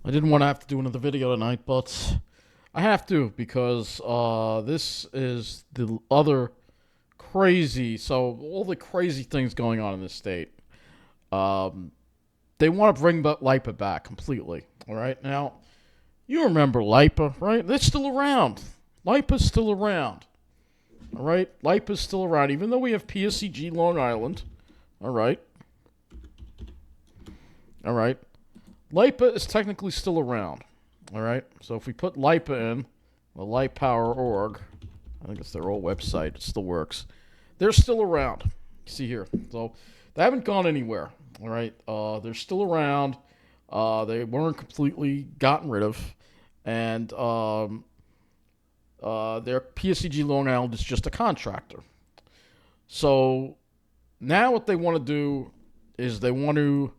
I didn't want to have to do another video tonight, but I have to because this is the other crazy. So all the crazy things going on in this state. They want to bring LIPA back completely. All right, now you remember LIPA, right? They're still around. LIPA's still around. All right, LIPA's still around, even though we have PSCG Long Island. All right. All right. LIPA is technically still around. All right. So if we put LIPA in, the LightPower.org, I think it's their old website. It still works. They're still around. You see here. So they haven't gone anywhere. All right. They're still around. They weren't completely gotten rid of. And their PSCG Long Island is just a contractor. So now what they want to do is they want to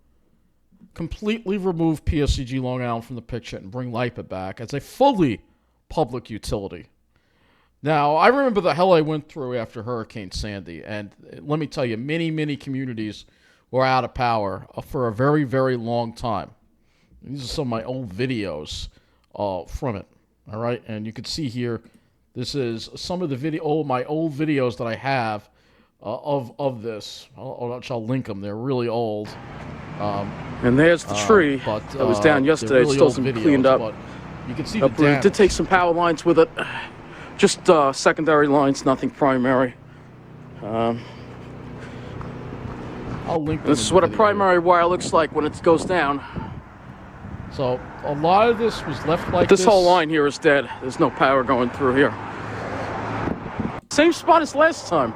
completely remove PSCG Long Island from the picture and bring LIPA back as a fully public utility. Now, I remember the hell I went through after Hurricane Sandy, and let me tell you, many, many communities were out of power for a very, very long time. These are some of my old videos from it, all right? And you can see here, this is some of the my old videos that I have of this. I'll link them. They're really old. And there's the tree that was down yesterday. Really it's still some cleaned up. You can see the damage. It did take some power lines with it. Just secondary lines, nothing primary. I'll link them. This is what a primary wire looks like when it goes down. So a lot of this was left like this. This whole line here is dead. There's no power going through here. Same spot as last time.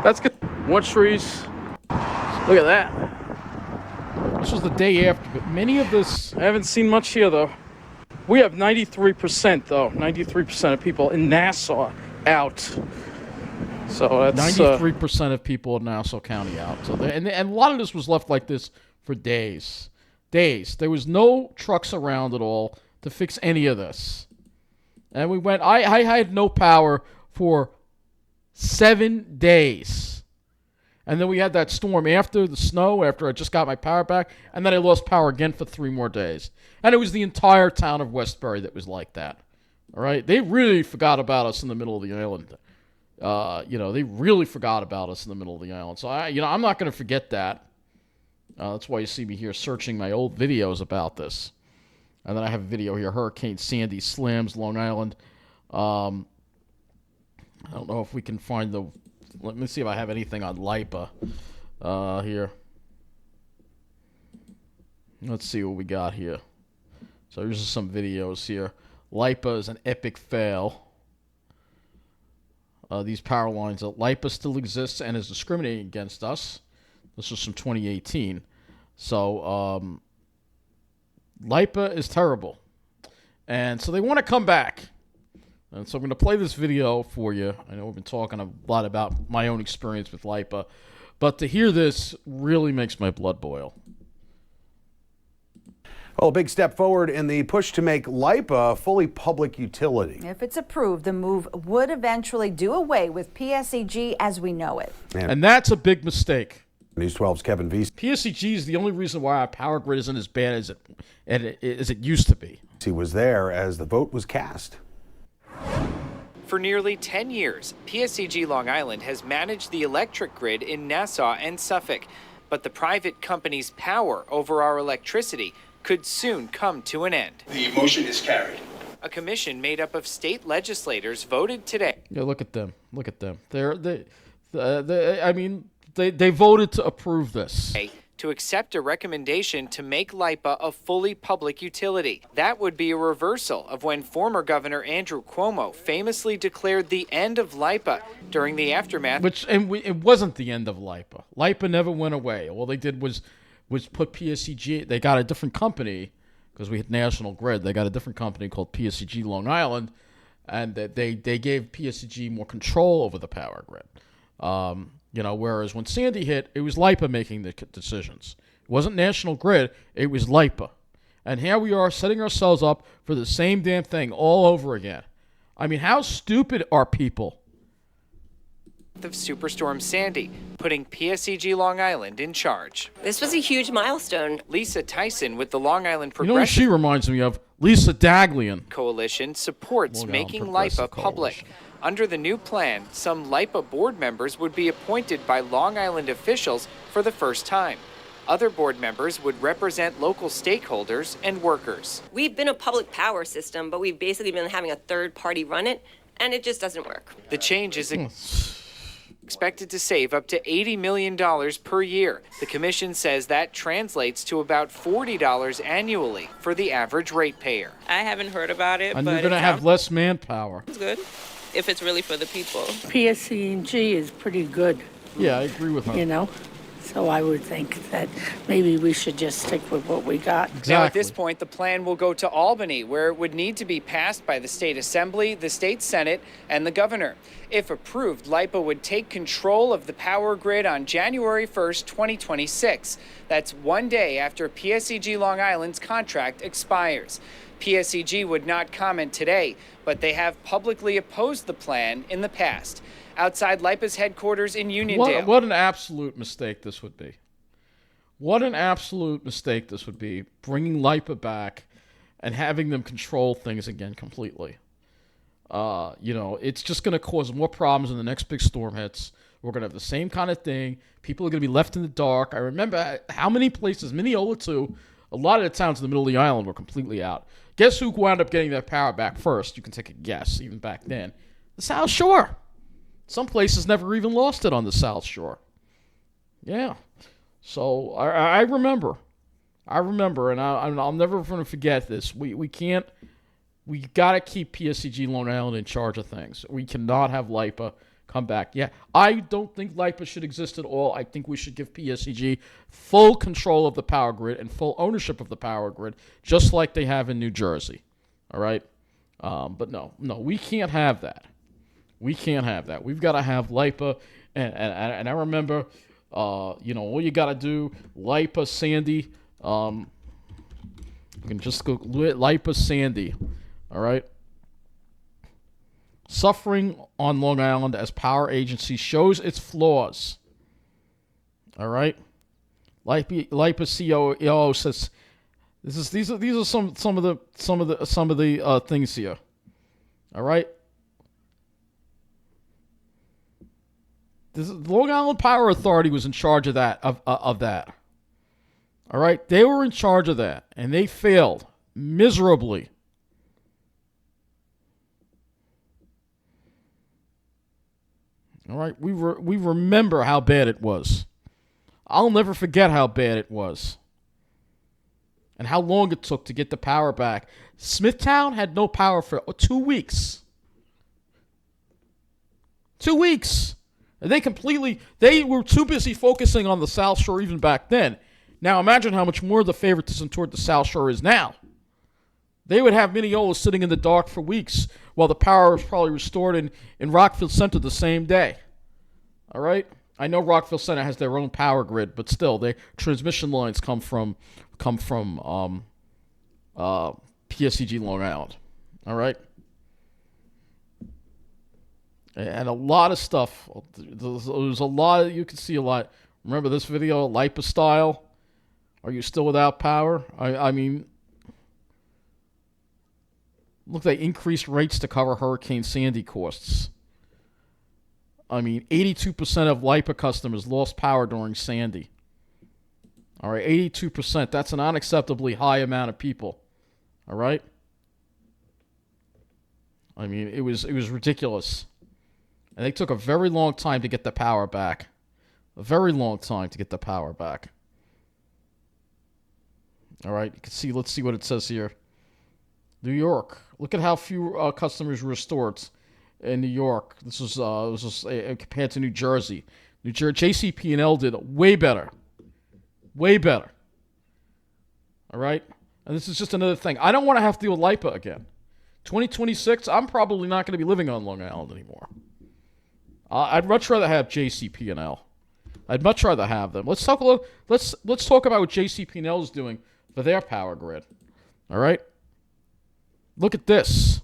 That's good. More trees. Look at that. This was the day after, but many of this... I haven't seen much here, though. We have 93%, though. 93% of people in Nassau out. So that's... 93% of people in Nassau County out. So and a lot of this was left like this for days. Days. There was no trucks around at all to fix any of this. And we went... I had no power for 7 days. And then we had that storm after the snow, after I just got my power back, and then I lost power again for 3 more days. And it was the entire town of Westbury that was like that. All right? They really forgot about us in the middle of the island. They really forgot about us in the middle of the island. So, I'm not going to forget that. That's why you see me here searching my old videos about this. And then I have a video here, Hurricane Sandy slams Long Island. I don't know if we can find the... Let me see if I have anything on LIPA here. Let's see what we got here. So here's some videos here. LIPA is an epic fail. These power lines. LIPA still exists and is discriminating against us. This is from 2018. So LIPA is terrible. And so they want to come back. And so I'm going to play this video for you. I know we've been talking a lot about my own experience with LIPA, but to hear this really makes my blood boil. Well, a big step forward in the push to make LIPA a fully public utility. If it's approved, the move would eventually do away with PSEG as we know it. And that's a big mistake. News 12's Kevin Veese. PSEG is the only reason why our power grid isn't as bad as it used to be. He was there as the vote was cast. For nearly 10 years, PSCG Long Island has managed the electric grid in Nassau and Suffolk. But the private company's power over our electricity could soon come to an end. The motion is carried. A commission made up of state legislators voted today. Yeah, look at them. Look at them. They voted to approve this. To accept a recommendation to make LIPA a fully public utility. That would be a reversal of when former Governor Andrew Cuomo famously declared the end of LIPA during the aftermath. It wasn't the end of LIPA. LIPA never went away. All they did was put PSCG. They got a different company because we had National Grid. They got a different company called PSCG Long Island, and they gave PSCG more control over the power grid. Whereas when Sandy hit, it was LIPA making the decisions. It wasn't National Grid, it was LIPA. And here we are setting ourselves up for the same damn thing all over again. I mean, how stupid are people? of Superstorm Sandy, putting PSEG Long Island in charge. This was a huge milestone. Lisa Tyson with the Long Island You know what she Progressive reminds me of? Lisa Daglian. Coalition supports Long Island making Progressive LIPA public. Coalition. Under the new plan, some LIPA board members would be appointed by Long Island officials for the first time. Other board members would represent local stakeholders and workers. We've been a public power system, but we've basically been having a third party run it, and it just doesn't work. The change is expected to save up to $80 million per year. The commission says that translates to about $40 annually for the average ratepayer. I haven't heard about it, And but you're going to have less manpower. it's good if it's really for the people. PSC&G is pretty good, Yeah, I agree with her. you know? So I would think that maybe we should just stick with what we got. Now, at Exactly. this point, the plan will go to Albany, where it would need to be passed by the state assembly, the state senate, and the governor. If approved, LIPA would take control of the power grid on January 1st, 2026. That's one day after PSEG Long Island's contract expires. PSEG would not comment today, but they have publicly opposed the plan in the past. Outside LIPA's headquarters in Uniondale. What an absolute mistake this would be. What an absolute mistake this would be, bringing LIPA back and having them control things again completely. It's just going to cause more problems when the next big storm hits. We're going to have the same kind of thing. People are going to be left in the dark. I remember how many places, Mineola too, a lot of the towns in the middle of the island were completely out. Guess who wound up getting that power back first? You can take a guess, even back then. The South Shore. Some places never even lost it on the South Shore. Yeah. So I remember. And I'll never forget this. We got to keep PSEG Long Island in charge of things. We cannot have LIPA come back. Yeah, I don't think LIPA should exist at all. I think we should give PSEG full control of the power grid and full ownership of the power grid, just like they have in New Jersey. All right? But no, we can't have that. We can't have that. We've got to have LIPA, and I remember, all you got to do, LIPA Sandy, you can just go LIPA Sandy, all right? Suffering on Long Island as power agency shows its flaws, all right? LIPA CEO says, these are some of the things here, all right? The Long Island Power Authority was in charge of that. Of that. All right, they were in charge of that, and they failed miserably. All right, we remember how bad it was. I'll never forget how bad it was, and how long it took to get the power back. Smithtown had no power for 2 weeks. 2 weeks. They were too busy focusing on the South Shore even back then. Now imagine how much more the favoritism toward the South Shore is now. They would have Mineola sitting in the dark for weeks while the power was probably restored in Rockville Center the same day. All right? I know Rockville Center has their own power grid, but still, their transmission lines come from PSEG Long Island. All right? And a lot of stuff. There's a lot. You can see a lot. Remember this video, LIPA style? Are you still without power? I mean, look, they increased rates to cover Hurricane Sandy costs. I mean, 82% of LIPA customers lost power during Sandy. All right, 82%. That's an unacceptably high amount of people. All right? I mean, it was ridiculous. And they took a very long time to get the power back. A very long time to get the power back. All right, you can see. Let's see what it says here. New York. Look at how few customers were restored in New York. This was compared to New Jersey. JCP&L did way better. Way better. All right? And this is just another thing. I don't want to have to deal with LIPA again. 2026, I'm probably not going to be living on Long Island anymore. I'd much rather have JCP&L. I'd much rather have them. Let's talk about what JCP&L is doing for their power grid. All right? Look at this.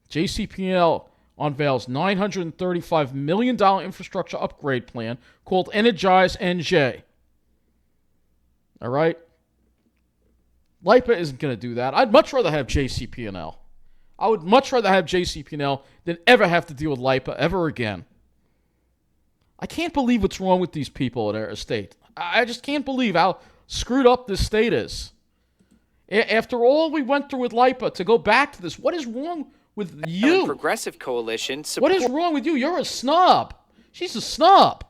JCPL unveils $935 million infrastructure upgrade plan called Energize NJ. All right? LIPA isn't going to do that. I'd much rather have JCP&L. I would much rather have JCP&L than ever have to deal with LIPA ever again. I can't believe what's wrong with these people at our state. I just can't believe how screwed up this state is. After all we went through with LIPA, to go back to this, what is wrong with you? Progressive Coalition What is wrong with you? You're a snob. She's a snob.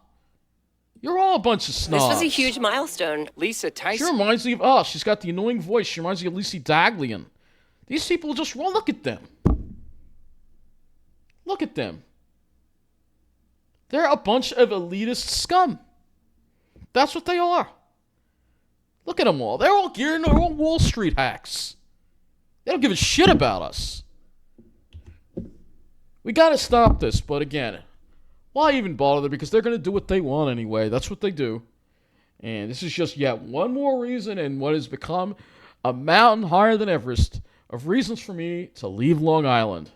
You're all a bunch of snobs. This was a huge milestone. Lisa She Tyson. reminds me of us. She's got the annoying voice. She reminds me of Lisa Daglian. These people just, well, look at them. Look at them. They're a bunch of elitist scum. That's what they are. Look at them all. They're all geared. They're all Wall Street hacks. They don't give a shit about us. We got to stop this. But again, why even bother them? Because they're going to do what they want anyway. That's what they do. And this is just yet one more reason in what has become a mountain higher than Everest of reasons for me to leave Long Island.